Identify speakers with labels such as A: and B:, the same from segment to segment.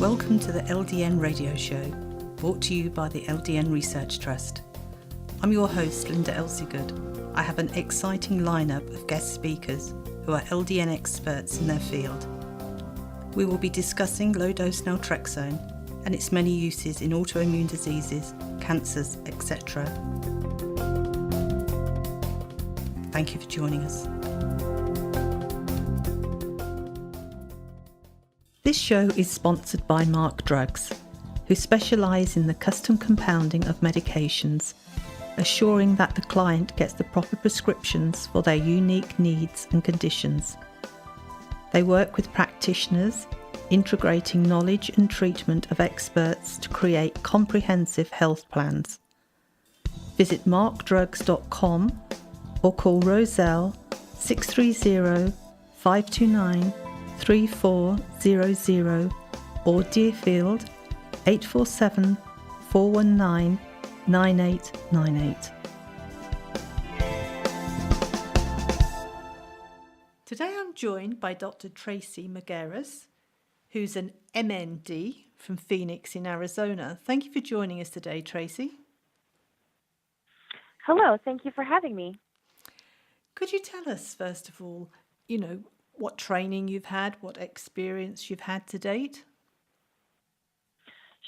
A: Welcome to the LDN Radio Show, brought to you by the LDN Research Trust. I'm your host, Linda Elseygood. I have an exciting lineup of guest speakers who are LDN experts in their field. We will be discussing low-dose naltrexone and its many uses in autoimmune diseases, cancers, etc. Thank you for joining us. This show is sponsored by Mark Drugs, who specialise in the custom compounding of medications, assuring that the client gets the proper prescriptions for their unique needs and conditions. They work with practitioners, integrating knowledge and treatment of experts to create comprehensive health plans. Visit markdrugs.com or call Roselle 630 529 3400 or Deerfield 847 419 9898. Today I'm joined by Dr. Tracy Magerus, who's an NMD from Phoenix in Arizona. Thank you for joining us today, Tracy.
B: Hello, thank you for having me.
A: Could you tell us, first of all, what training you've had, what experience you've had to date?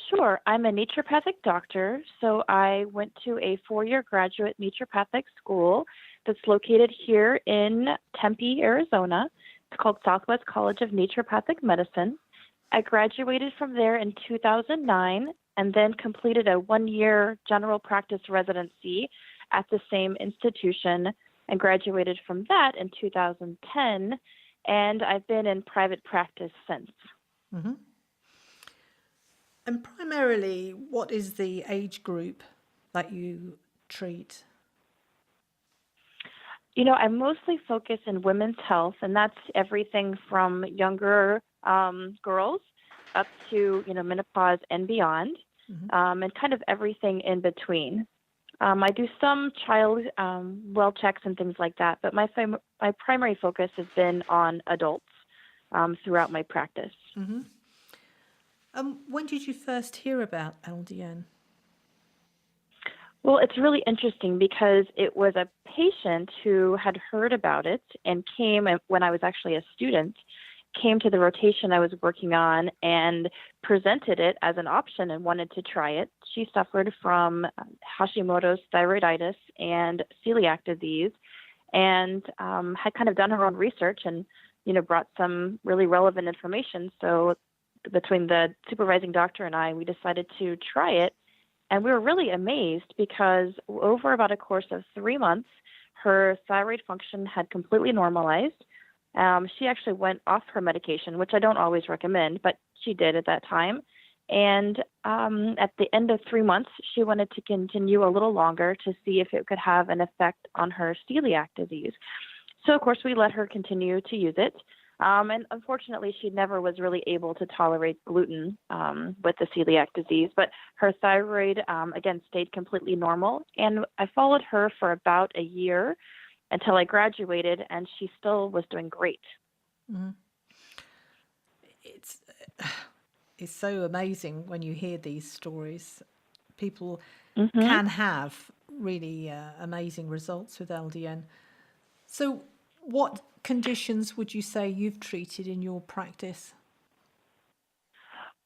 B: Sure. I'm a naturopathic doctor, so I went to a 4-year graduate naturopathic school that's located here in Tempe, Arizona. It's called Southwest College of Naturopathic Medicine. I graduated from there in 2009 and then completed a 1-year general practice residency at the same institution and graduated from that in 2010, and I've been in private practice since.
A: Mm-hmm. And primarily, what is the age group that you treat?
B: I mostly focus in women's health, and that's everything from younger girls up to, menopause and beyond, and kind of everything in between. I do some child well checks and things like that, but my primary focus has been on adults throughout my practice.
A: Mm-hmm. When did you first hear about LDN?
B: Well, it's really interesting because it was a patient who had heard about it and came when I was actually a student, came to the rotation I was working on and presented it as an option and wanted to try it. She suffered from Hashimoto's thyroiditis and celiac disease and had kind of done her own research and, brought some really relevant information. So between the supervising doctor and I, we decided to try it. And we were really amazed because over about a course of 3 months, her thyroid function had completely normalized. She actually went off her medication, which I don't always recommend, but she did at that time. And at the end of 3 months, she wanted to continue a little longer to see if it could have an effect on her celiac disease. So, of course, we let her continue to use it. And unfortunately, she never was really able to tolerate gluten with the celiac disease. But her thyroid, again, stayed completely normal. And I followed her for about a year until I graduated, and she still was doing great.
A: Mm-hmm. It's so amazing when you hear these stories. People can have really amazing results with LDN. So what conditions would you say you've treated in your practice?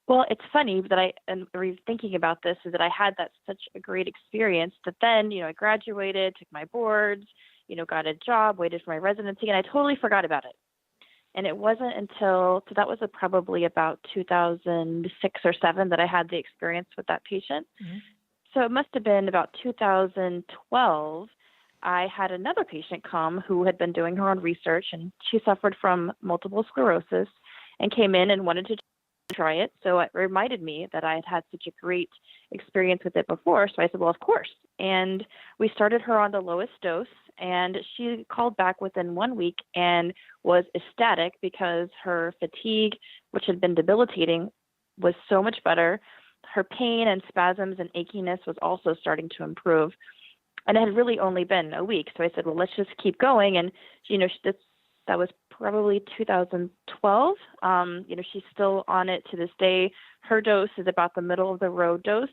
B: Well, it's funny that thinking about this is that I had such a great experience that then, I graduated, took my boards, got a job, waited for my residency, and I totally forgot about it. And it wasn't until, so that was probably about 2006 or 7 that I had the experience with that patient. Mm-hmm. So it must have been about 2012. I had another patient come who had been doing her own research, and she suffered from multiple sclerosis and came in and wanted to try it. So it reminded me that I had had such a great experience with it before. So I said, well, of course. And we started her on the lowest dose, and she called back within 1 week and was ecstatic because her fatigue, which had been debilitating, was so much better. Her pain and spasms and achiness was also starting to improve. And it had really only been a week. So I said, well, let's just keep going. And, that was probably 2012. She's still on it to this day. Her dose is about the middle of the road dose,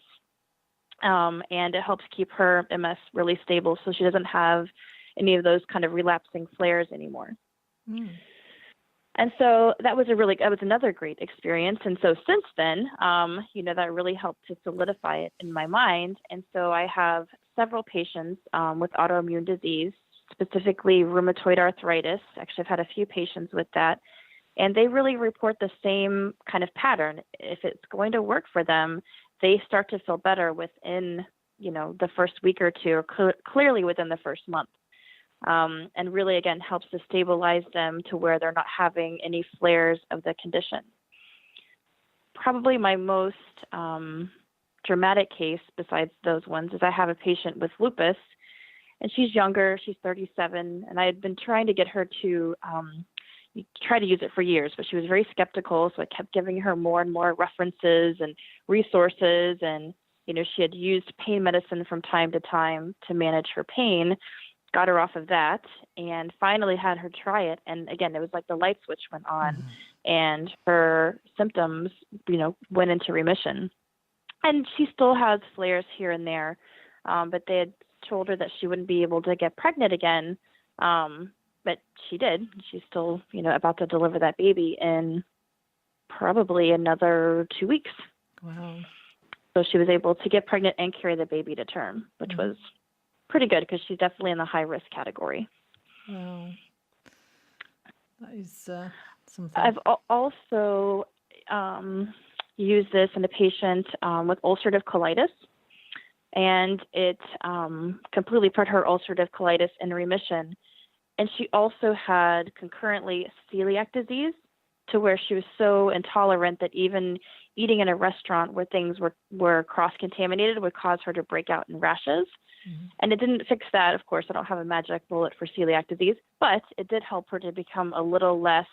B: and it helps keep her MS really stable so she doesn't have any of those kind of relapsing flares anymore.
A: Mm.
B: And so that was another great experience. And so since then, that really helped to solidify it in my mind. And so I have several patients with autoimmune disease, specifically rheumatoid arthritis. Actually, I've had a few patients with that. And they really report the same kind of pattern. If it's going to work for them, they start to feel better within, the first week or two, or clearly within the first month. And really, again, helps to stabilize them to where they're not having any flares of the condition. Probably my most dramatic case besides those ones is I have a patient with lupus, and she's younger. She's 37, and I had been trying to get her to try to use it for years, but she was very skeptical, so I kept giving her more and more references and resources, and, she had used pain medicine from time to time to manage her pain, got her off of that, and finally had her try it. And again, it was like the light switch went on, and her symptoms, went into remission. And she still has flares here and there, but they had told her that she wouldn't be able to get pregnant again. But she did. She's still, about to deliver that baby in probably another 2 weeks.
A: Wow.
B: So she was able to get pregnant and carry the baby to term, which was pretty good because she's definitely in the high risk category.
A: Wow. That is something.
B: I've also used this in a patient with ulcerative colitis, and it completely put her ulcerative colitis in remission. And she also had concurrently celiac disease, to where she was so intolerant that even eating in a restaurant where things were cross-contaminated would cause her to break out in rashes. And it didn't fix that. Of course, I don't have a magic bullet for celiac disease, but it did help her to become a little less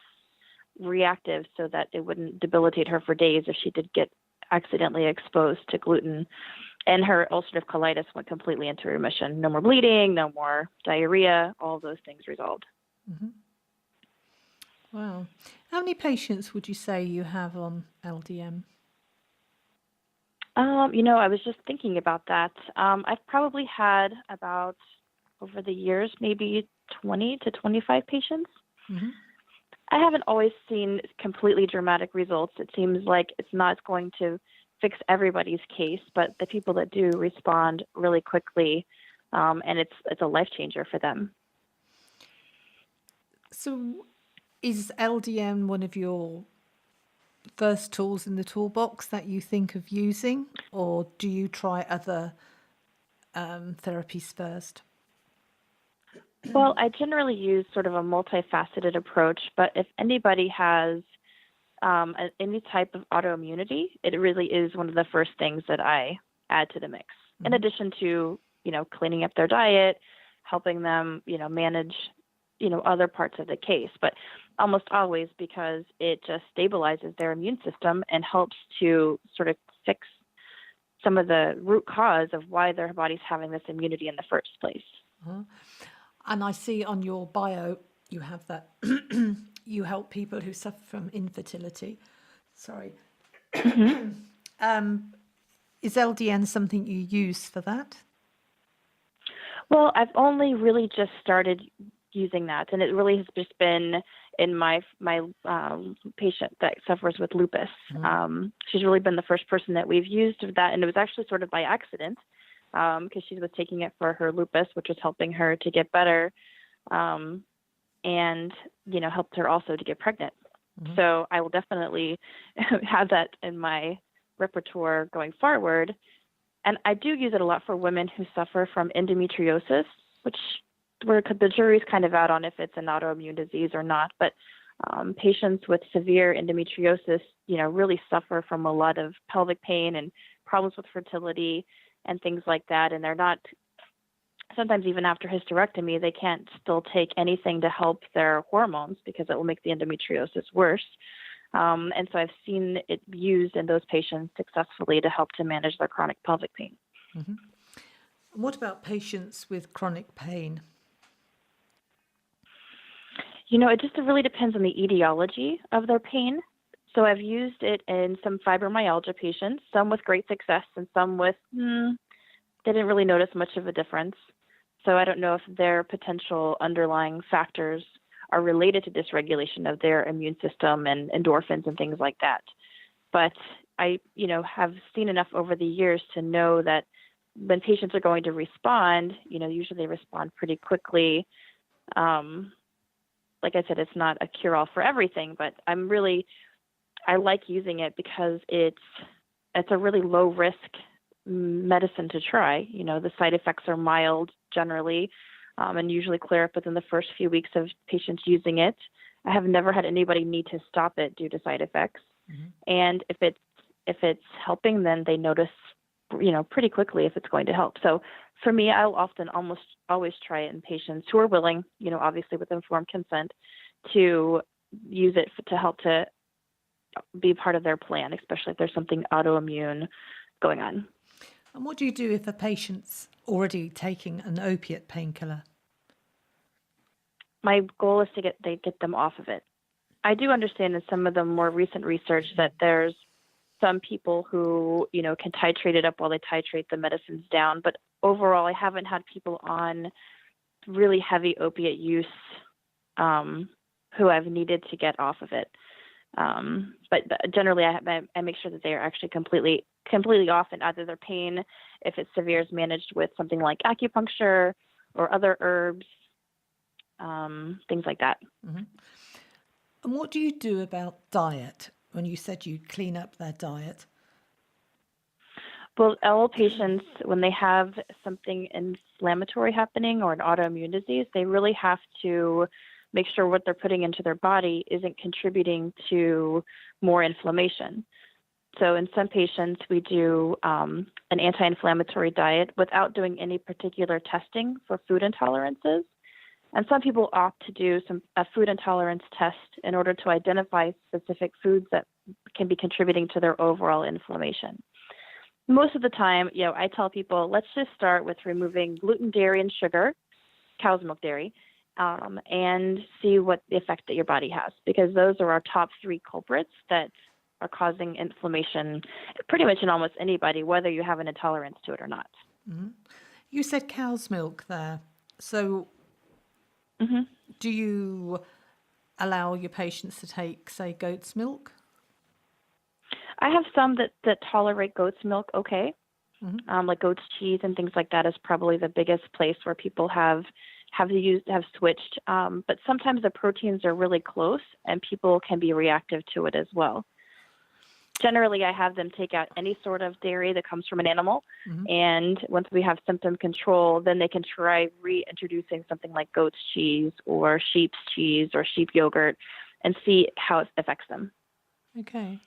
B: reactive so that it wouldn't debilitate her for days if she did get accidentally exposed to gluten. And her ulcerative colitis went completely into remission. No more bleeding, no more diarrhea, all of those things resolved.
A: Wow. How many patients would you say you have on LDN?
B: I was just thinking about that. I've probably had about, over the years, maybe 20 to 25 patients. I haven't always seen completely dramatic results. It seems like it's not going to fix everybody's case, but the people that do respond really quickly, and it's a life changer for them.
A: So is LDN one of your first tools in the toolbox that you think of using, or do you try other therapies first?
B: Well, I generally use sort of a multifaceted approach, but if anybody has any type of autoimmunity, it really is one of the first things that I add to the mix. In addition to, cleaning up their diet, helping them, manage, other parts of the case, but almost always because it just stabilizes their immune system and helps to sort of fix some of the root cause of why their body's having this immunity in the first place.
A: And I see on your bio, you have that you help people who suffer from infertility. Sorry. Is LDN something you use for that?
B: Well, I've only really just started using that, and it really has just been in my patient that suffers with lupus. She's really been the first person that we've used that, and it was actually sort of by accident because she was taking it for her lupus, which was helping her to get better, and helped her also to get pregnant. So I will definitely have that in my repertoire going forward. And I do use it a lot for women who suffer from endometriosis, which where the jury's kind of out on if it's an autoimmune disease or not. But patients with severe endometriosis, really suffer from a lot of pelvic pain and problems with fertility and things like that. And they're not, sometimes even after hysterectomy, they can't still take anything to help their hormones because it will make the endometriosis worse. And so I've seen it used in those patients successfully to help to manage their chronic pelvic pain.
A: What about patients with chronic pain?
B: It just really depends on the etiology of their pain. So I've used it in some fibromyalgia patients, some with great success and some with, they didn't really notice much of a difference. So I don't know if their potential underlying factors are related to dysregulation of their immune system and endorphins and things like that. But I, have seen enough over the years to know that when patients are going to respond, usually they respond pretty quickly. Like I said, it's not a cure-all for everything, but I like using it because it's a really low-risk medicine to try. The side effects are mild generally, and usually clear up within the first few weeks of patients using it. I have never had anybody need to stop it due to side effects. Mm-hmm. And if it's helping, then they notice, pretty quickly if it's going to help. So for me, I'll often almost always try it in patients who are willing, obviously with informed consent, to use it to help to be part of their plan, especially if there's something autoimmune going on.
A: And what do you do if a patient's already taking an opiate painkiller?
B: My goal is to get them off of it. I do understand in some of the more recent research that there's some people who, can titrate it up while they titrate the medicines down. But overall, I haven't had people on really heavy opiate use who I've needed to get off of it. But generally, I make sure that they are actually completely off, and either their pain, if it's severe, is managed with something like acupuncture or other herbs, things like that.
A: Mm-hmm. And what do you do about diet? When you said you clean up their diet?
B: Well, all patients, when they have something inflammatory happening or an autoimmune disease, they really have to make sure what they're putting into their body isn't contributing to more inflammation. So in some patients, we do an anti-inflammatory diet without doing any particular testing for food intolerances. And some people opt to do a food intolerance test in order to identify specific foods that can be contributing to their overall inflammation. Most of the time, I tell people, let's just start with removing gluten, dairy, and sugar, cow's milk dairy, and see what the effect that your body has, because those are our top three culprits that are causing inflammation pretty much in almost anybody, whether you have an intolerance to it or not.
A: Mm-hmm. You said cow's milk there. So do you allow your patients to take, say, goat's milk?
B: I have some that tolerate goat's milk okay. Mm-hmm. Like goat's cheese and things like that is probably the biggest place where people have switched. But sometimes the proteins are really close and people can be reactive to it as well. Generally, I have them take out any sort of dairy that comes from an animal. Mm-hmm. And once we have symptom control, then they can try reintroducing something like goat's cheese or sheep's cheese or sheep yogurt and see how it affects them.
A: Okay.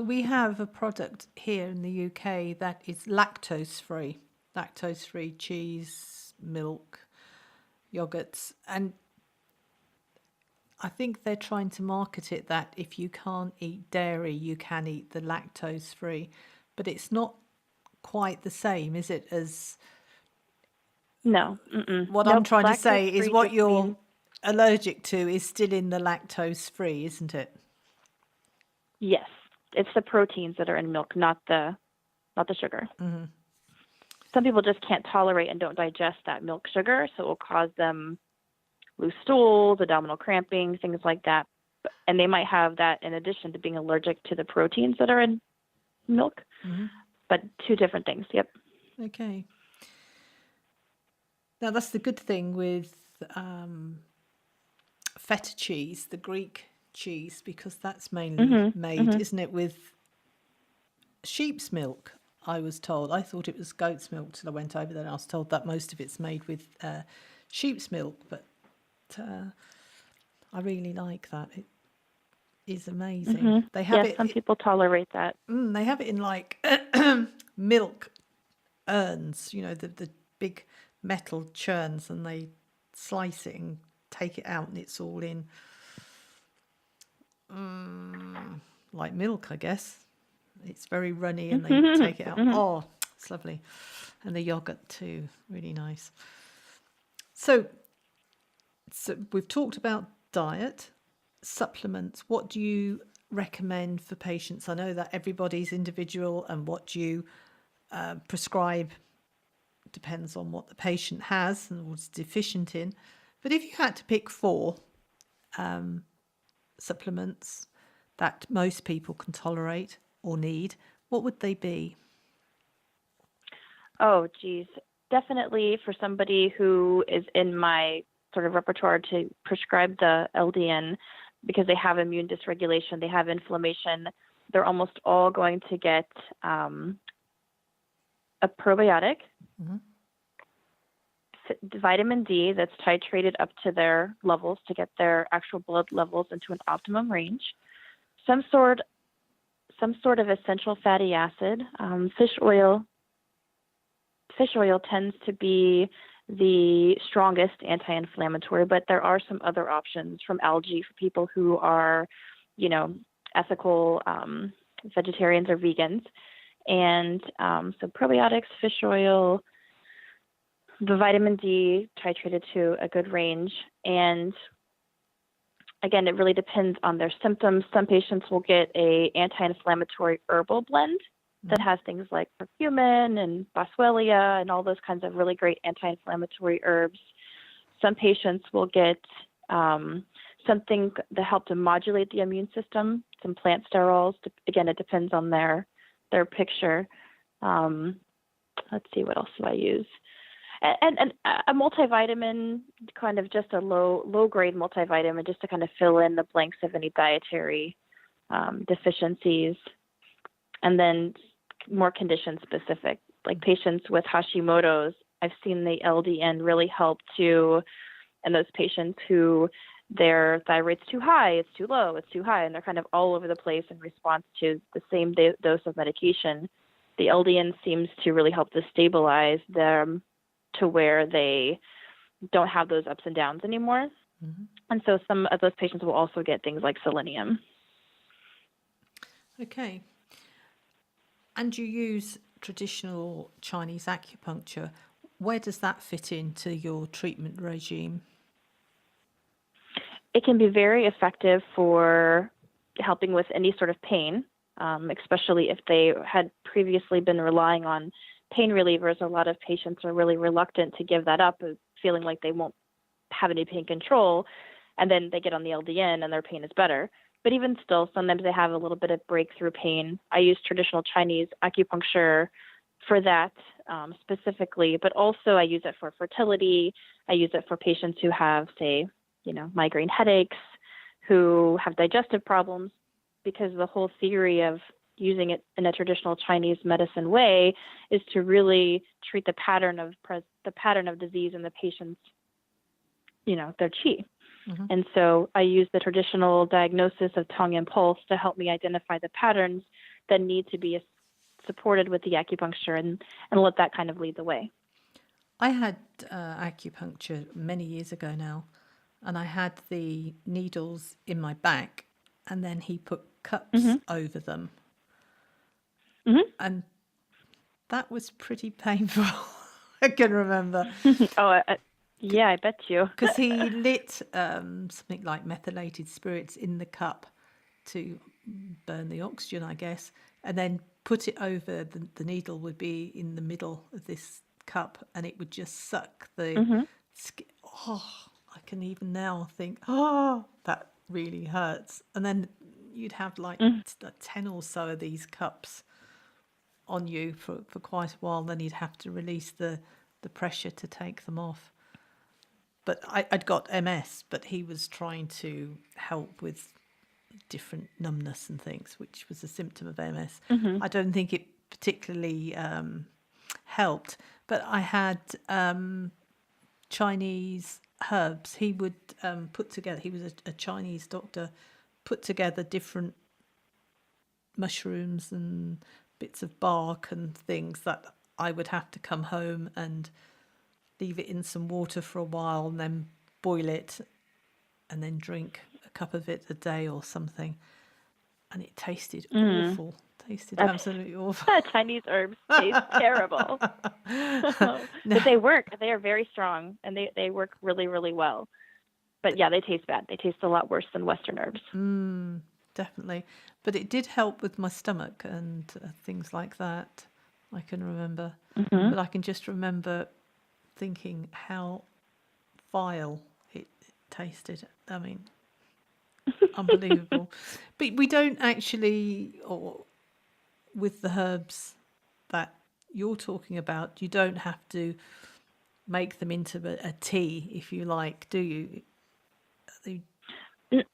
A: We have a product here in the UK that is lactose-free cheese, milk, yogurts, and I think they're trying to market it that if you can't eat dairy, you can eat the lactose-free, but it's not quite the same, is it?
B: No.
A: What I'm trying to say is what you're allergic to is still in the lactose-free, isn't it?
B: Yes, it's the proteins that are in milk, not the sugar. Mm-hmm. Some people just can't tolerate and don't digest that milk sugar, so it will cause them loose stools, abdominal cramping, things like that. And they might have that in addition to being allergic to the proteins that are in milk, but two different things. Yep.
A: Okay. Now, that's the good thing with feta cheese, the Greek cheese, because that's mainly made, isn't it, with sheep's milk, I was told. I thought it was goat's milk till I went over there and I was told that most of it's made with sheep's milk, but I really like that. It is amazing. They have it.
B: Some people tolerate that.
A: They have it in like milk urns, the big metal churns, and they slice it and take it out, and it's all in like milk, I guess. It's very runny, and they take it out. Oh, it's lovely. And the yogurt too, really nice. So we've talked about diet. Supplements, what do you recommend for patients? I know that everybody's individual, and what you prescribe depends on what the patient has and what's deficient in. But if you had to pick 4 supplements that most people can tolerate or need, what would they be?
B: Oh, geez. Definitely for somebody who is in my sort of repertoire to prescribe the LDN because they have immune dysregulation, they have inflammation, they're almost all going to get a probiotic, vitamin D that's titrated up to their levels to get their actual blood levels into an optimum range, some sort of essential fatty acid. Fish oil tends to be the strongest anti-inflammatory, but there are some other options from algae for people who are, ethical vegetarians or vegans. And so probiotics, fish oil, the vitamin D titrated to a good range. And again, it really depends on their symptoms. Some patients will get a anti-inflammatory herbal blend that has things like curcumin and boswellia and all those kinds of really great anti-inflammatory herbs. Some patients will get something that help to modulate the immune system, some plant sterols. Again, it depends on their picture. Let's see, what else do I use? And a multivitamin, kind of just a low grade multivitamin, just to kind of fill in the blanks of any dietary deficiencies. And then more condition specific, like patients with Hashimoto's, I've seen the LDN really help to, and those patients who their thyroid's too high, it's too low, it's too high, and they're kind of all over the place in response to the same dose of medication. The LDN seems to really help to stabilize them to where they don't have those ups and downs anymore. And so some of those patients will also get things like selenium.
A: Okay. And you use traditional Chinese acupuncture. Where does that fit into your treatment regime?
B: It can be very effective for helping with any sort of pain, especially if they had previously been relying on pain relievers. A lot of patients are really reluctant to give that up, feeling like they won't have any pain control, and then they get on the LDN and their pain is better. But even still, sometimes they have a little bit of breakthrough pain. I use traditional Chinese acupuncture for that specifically, but also I use it for fertility. I use it for patients who have, say, migraine headaches, who have digestive problems, because the whole theory of using it in a traditional Chinese medicine way is to really treat the pattern of disease in the patient's, their qi. And so I use the traditional diagnosis of tongue and pulse to help me identify the patterns that need to be supported with the acupuncture and let that kind of lead the way.
A: I had acupuncture many years ago now, and I had the needles in my back, and then he put cups over them. And that was pretty painful. I can remember.
B: Yeah, I bet you.
A: Because he lit something like methylated spirits in the cup to burn the oxygen, I guess, and then put it over, the needle would be in the middle of this cup, and it would just suck the skin. Oh, I can even now think, that really hurts. And then you'd have like 10 or so of these cups on you for quite a while, then you'd have to release the pressure to take them off. But I'd got MS, but he was trying to help with different numbness and things, which was a symptom of MS. I don't think it particularly helped, but I had Chinese herbs. He would put together, he was a Chinese doctor, put together different mushrooms and bits of bark and things that I would have to come home and leave it in some water for a while and then boil it and then drink a cup of it a day or something. And it tasted awful. Tasted absolutely awful.
B: Chinese herbs taste terrible. But they work. They are very strong, and they work really, really well. But yeah, they taste bad. They taste a lot worse than Western herbs.
A: Definitely. But it did help with my stomach and things like that. I can remember.
B: Hmm.
A: But I can just remember thinking how vile it tasted. I mean, unbelievable. But we don't actually, or with the herbs that you're talking about, you don't have to make them into a tea, if you like, do you? They,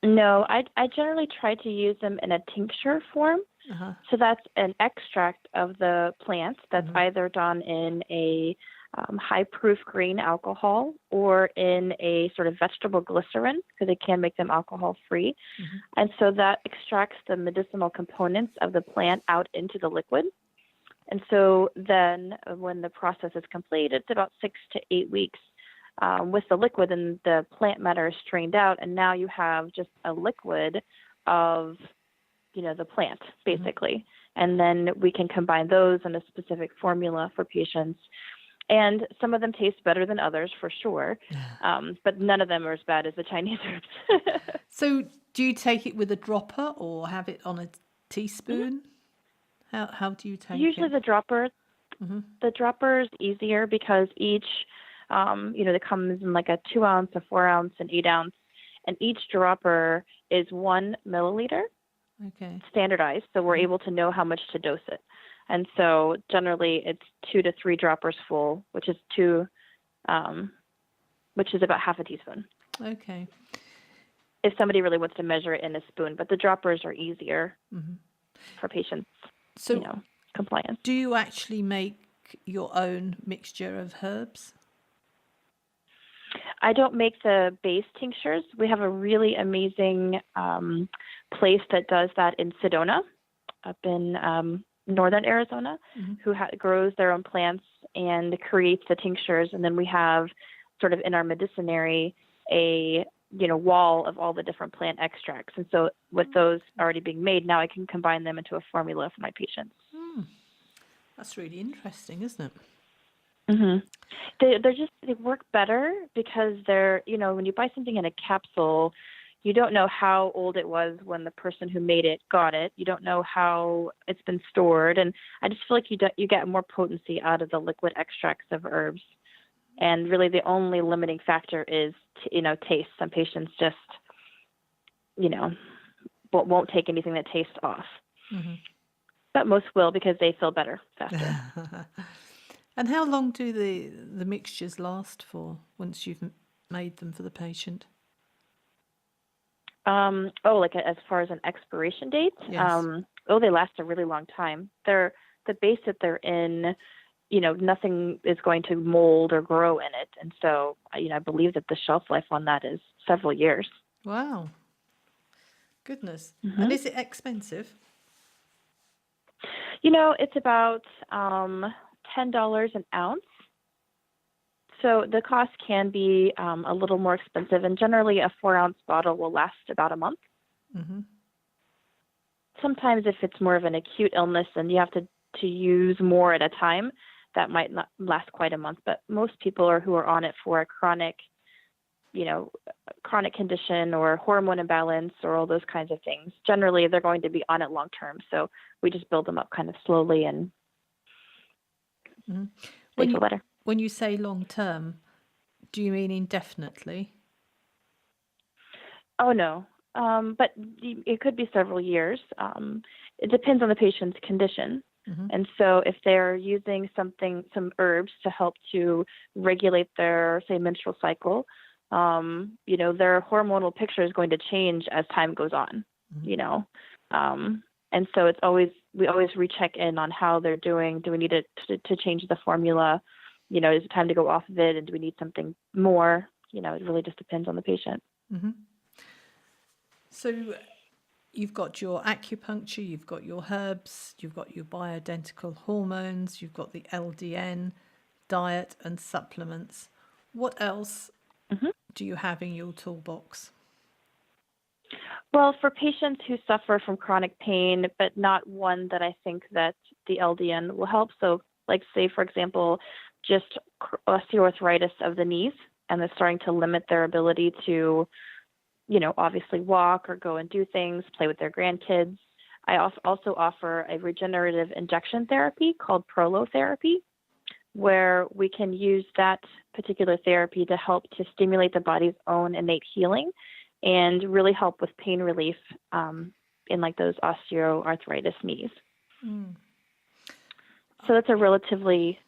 B: No, I generally try to use them in a tincture form.
A: uh-huh.
B: So that's an extract of the plant that's either done in a high proof grain alcohol or in a sort of vegetable glycerin, because they can make them alcohol free. And so that extracts the medicinal components of the plant out into the liquid. And so then when the process is complete, it's about 6 to 8 weeks with the liquid, and the plant matter is strained out. And now you have just a liquid of, the plant, basically. And then we can combine those in a specific formula for patients. And some of them taste better than others, for sure. But none of them are as bad as the Chinese herbs.
A: So do you take it with a dropper or have it on a teaspoon? How do you take
B: Usually
A: it?
B: the dropper. The dropper is easier because each, it comes in like a 2 ounce, a 4 ounce, an 8 ounce, and each dropper is 1 milliliter.
A: Okay.
B: Standardized, so we're able to know how much to dose it. And so generally it's 2 to 3 droppers full, which is about half a teaspoon.
A: Okay.
B: If somebody really wants to measure it in a spoon, but the droppers are easier for patients,
A: So
B: compliance.
A: do you actually make your own mixture of herbs?
B: I don't make the base tinctures. We have a really amazing place that does that in Sedona, up in northern Arizona, who grows their own plants and creates the tinctures. And then we have sort of in our medicinary a wall of all the different plant extracts. And so with those already being made, now I can combine them into a formula for my patients.
A: That's really interesting, isn't it?
B: They work better because they're, when you buy something in a capsule, you don't know how old it was when the person who made it got it. You don't know how it's been stored. And I just feel like you get more potency out of the liquid extracts of herbs. And really the only limiting factor is, taste. Some patients just, won't take anything that tastes off. But most will because they feel better faster.
A: And how long do the mixtures last for once you've made them for the patient?
B: Like as far as an expiration date?
A: Yes.
B: They last a really long time. The base that they're in, nothing is going to mold or grow in it. And so, I believe that the shelf life on that is several years.
A: Wow. Goodness. And is it expensive?
B: It's about $10 an ounce. So the cost can be a little more expensive, and generally a 4-ounce bottle will last about a month. Sometimes if it's more of an acute illness and you have to use more at a time, that might not last quite a month. But most people who are on it for a chronic condition or hormone imbalance or all those kinds of things, generally they're going to be on it long term. So we just build them up kind of slowly and they feel better.
A: When you say long term, do you mean indefinitely?
B: Oh, no. But it could be several years. It depends on the patient's condition. And so if they're using some herbs to help to regulate their, say, menstrual cycle, their hormonal picture is going to change as time goes on, and so we always recheck in on how they're doing. Do we need to change the formula? Is it time to go off of it? And do we need something more? It really just depends on the patient.
A: So you've got your acupuncture, you've got your herbs, you've got your bioidentical hormones, you've got the LDN, diet and supplements. What else do you have in your toolbox?
B: Well, for patients who suffer from chronic pain, but not one that I think that the LDN will help. So like, say, for example, just osteoarthritis of the knees. and it's starting to limit their ability to, obviously walk or go and do things, play with their grandkids. I also offer a regenerative injection therapy called prolotherapy, where we can use that particular therapy to help to stimulate the body's own innate healing and really help with pain relief in like those osteoarthritis knees.
A: Mm.
B: So that's a relatively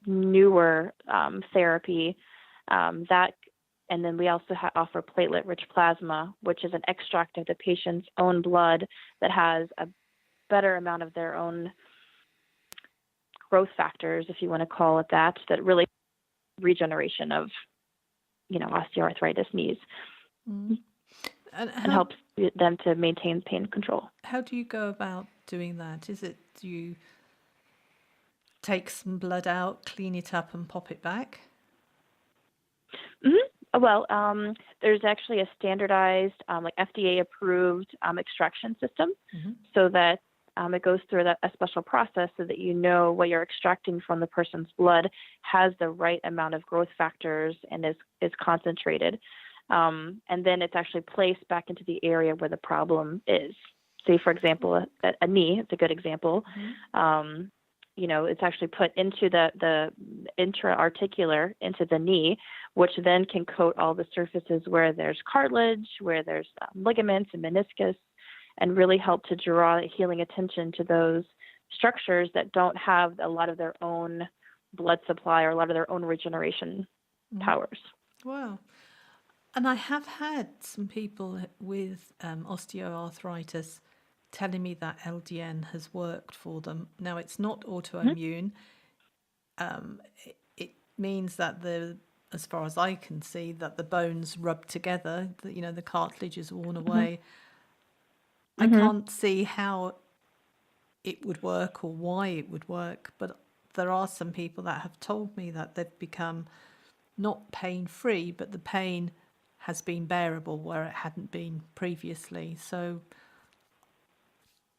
B: newer therapy and then we also offer platelet-rich plasma, which is an extract of the patient's own blood that has a better amount of their own growth factors, if you want to call it that really regeneration of, osteoarthritis knees.
A: Mm. And
B: helps them to maintain pain control.
A: How do you go about doing that? Do you take some blood out, clean it up, and pop it back?
B: Mm-hmm. Well, there's actually a standardized, like FDA-approved extraction system, so that it goes through a special process so that what you're extracting from the person's blood has the right amount of growth factors and is concentrated. And then it's actually placed back into the area where the problem is. Say, for example, a knee, it's a good example. It's actually put into the intra-articular, into the knee, which then can coat all the surfaces where there's cartilage, where there's ligaments and meniscus, and really help to draw healing attention to those structures that don't have a lot of their own blood supply or a lot of their own regeneration powers.
A: Wow. And I have had some people with osteoarthritis telling me that LDN has worked for them. Now, it's not autoimmune. It means that as far as I can see, that the bones rub together, the cartilage is worn away. I can't see how it would work or why it would work, but there are some people that have told me that they've become not pain-free, but the pain has been bearable where it hadn't been previously. So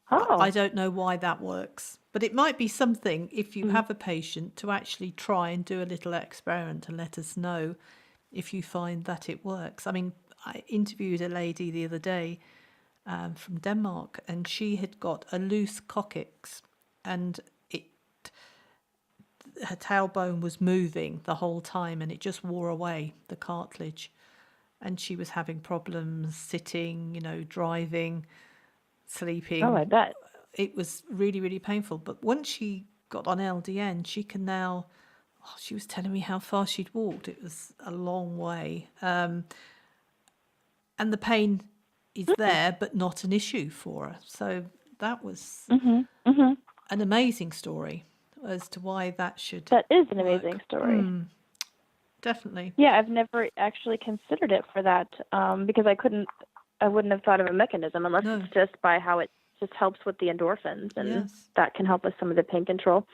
A: I don't know why that works, but it might be something, if you have a patient, to actually try and do a little experiment and let us know if you find that it works. I mean, I interviewed a lady the other day from Denmark, and she had got a loose coccyx, and her tailbone was moving the whole time, and it just wore away the cartilage. And she was having problems sitting, driving, sleeping.
B: Oh, I bet.
A: It was really, really painful. But once she got on LDN, she can now, she was telling me how far she'd walked. It was a long way. And the pain is there, but not an issue for her. So that was an amazing story as to why that should
B: That is an
A: work.
B: Amazing story.
A: Definitely.
B: Yeah, I've never actually considered it for that because I wouldn't have thought of a mechanism unless it's just by how it just helps with the endorphins, and that can help with some of the pain control.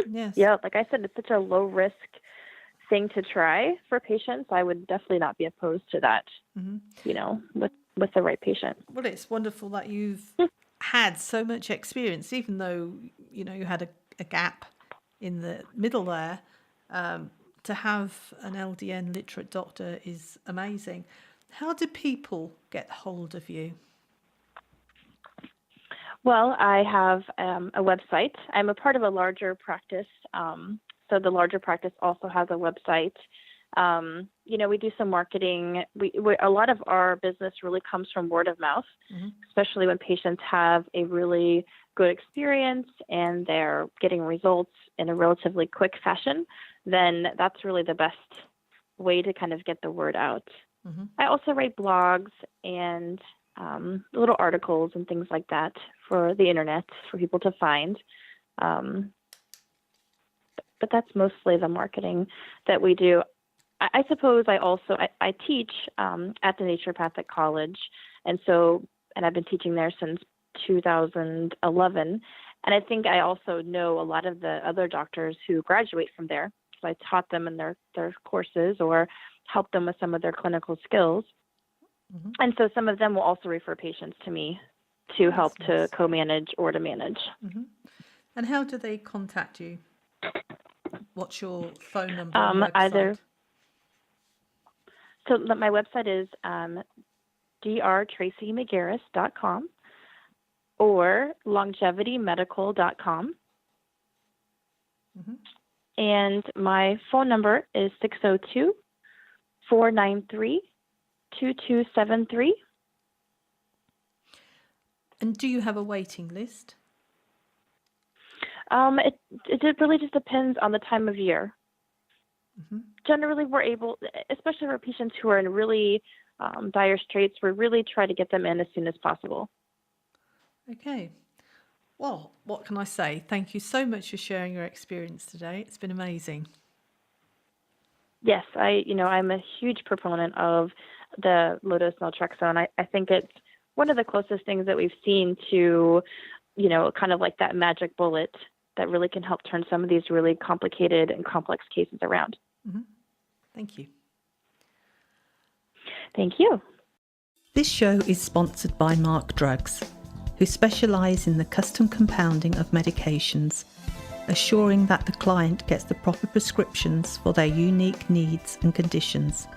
A: Yes.
B: Yeah, like I said, it's such a low risk thing to try for patients. I would definitely not be opposed to that, with the right patient.
A: Well, it's wonderful that you've had so much experience, even though, you had a gap in the middle there. To have an LDN literate doctor is amazing. How do people get hold of you?
B: Well, I have a website. I'm a part of a larger practice. So the larger practice also has a website. We do some marketing. A lot of our business really comes from word of mouth, especially when patients have a really good experience and they're getting results in a relatively quick fashion. Then that's really the best way to kind of get the word out. I also write blogs and little articles and things like that for the internet for people to find. But that's mostly the marketing that we do. I suppose I teach at the Naturopathic College, and I've been teaching there since 2011. And I think I also know a lot of the other doctors who graduate from there. So I taught them in their courses or helped them with some of their clinical skills. And so some of them will also refer patients to me to help to co-manage or to manage.
A: And how do they contact you? What's your phone number and website?
B: So my website is drtracymagerus.com or longevitymedical.com. And my phone number is 602-493-2273.
A: And do you have a waiting list?
B: It really just depends on the time of year. Generally, we're able, especially for patients who are in really dire straits, we really try to get them in as soon as possible.
A: Okay. Well, what can I say? Thank you so much for sharing your experience today. It's been amazing.
B: Yes, I'm a huge proponent of the low dose naltrexone. I think it's one of the closest things that we've seen to, kind of like that magic bullet that really can help turn some of these really complicated and complex cases around.
A: Thank you.
B: Thank you.
A: This show is sponsored by Mark Drugs, who specialise in the custom compounding of medications, assuring that the client gets the proper prescriptions for their unique needs and conditions.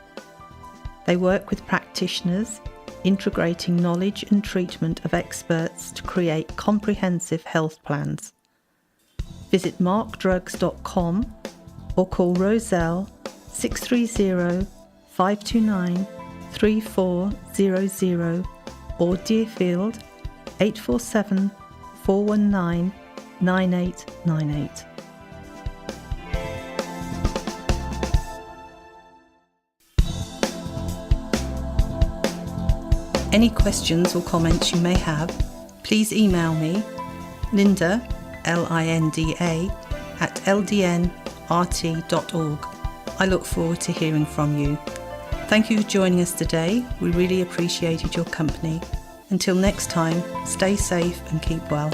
A: They work with practitioners, integrating knowledge and treatment of experts to create comprehensive health plans. Visit markdrugs.com or call Roselle 630-529-3400 or Deerfield 847-419-9898. Any questions or comments you may have, please email me, Linda, Linda, at ldnrt.org. I look forward to hearing from you. Thank you for joining us today. We really appreciated your company. Until next time, stay safe and keep well.